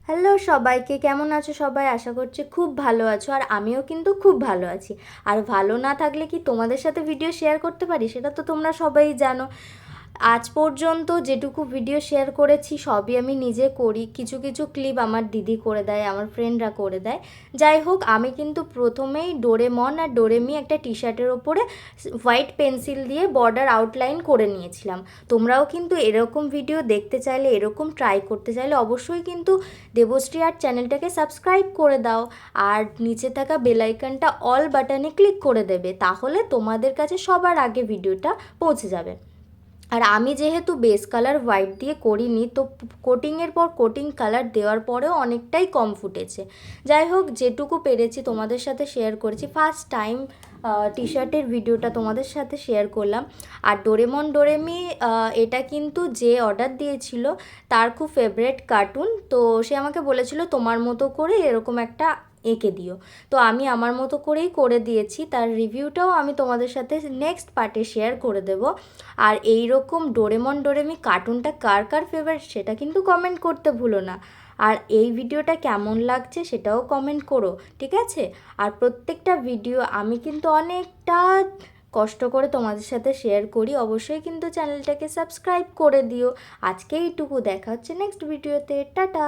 Hello সবাইকে, কেমন আছো সবাই? আশা করছি খুব ভালো আছো, আর আমিও কিন্তু খুব ভালো আছি। আর ভালো না থাকলে কি তোমাদের সাথে ভিডিও শেয়ার করতে পারি? সেটা তো তোমরা সবাই জানো। আজ পর্যন্ত যেটুকু ভিডিও শেয়ার করেছি সবই আমি নিজে করি, কিছু কিছু ক্লিপ আমার দিদি করে দেয়, আমার ফ্রেন্ডরা করে দেয়। যাই হোক, আমি কিন্তু প্রথমেই ডোরেমন আর ডোরেমি একটা টি শার্টের ওপরে হোয়াইট পেন্সিল দিয়ে বর্ডার আউটলাইন করে নিয়েছিলাম। তোমরাও কিন্তু এরকম ভিডিও দেখতে চাইলে, এরকম ট্রাই করতে চাইলে অবশ্যই কিন্তু দেবশ্রী আর্ট চ্যানেলটাকে সাবস্ক্রাইব করে দাও, আর নিচে থাকা বেল আইকনটা অল বাটনে ক্লিক করে দেবে, তাহলে তোমাদের কাছে সবার আগে ভিডিওটা পৌঁছে যাবে। আর আমি যেহেতু বেস কালার হোয়াইট দিয়ে করিনি, তো কোটিংয়ের পর কোটিং কালার দেওয়ার পরেও অনেকটাই কম ফুটেছে। যাই হোক, যেটুকু পেরেছি তোমাদের সাথে শেয়ার করেছি। ফার্স্ট টাইম টি শার্টের ভিডিওটা তোমাদের সাথে শেয়ার করলাম। আর ডোরেমন ডোরেমি, এটা কিন্তু যে অর্ডার দিয়েছিল তার খুব ফেভারেট কার্টুন। তো সে আমাকে বলেছিল তোমার মতো করে এরকম একটা এঁকে দিও। তো আমি আমার মতো করেই করে দিয়েছি। তার রিভিউটাও আমি তোমাদের সাথে নেক্সট পার্টে শেয়ার করে দেব। আর এই রকম ডোরেমন ডোরেমি কার্টুনটা কার কার ফেভারিট সেটা কিন্তু কমেন্ট করতে ভুলো না। আর এই ভিডিওটা কেমন লাগছে সেটাও কমেন্ট করো, ঠিক আছে? আর প্রত্যেকটা ভিডিও আমি কিন্তু অনেকটা কষ্ট করে তোমাদের সাথে শেয়ার করি। অবশ্যই কিন্তু চ্যানেলটাকে সাবস্ক্রাইব করে দিও। আজকে এইটুকু, দেখা হচ্ছে নেক্সট ভিডিওতে। টাটা।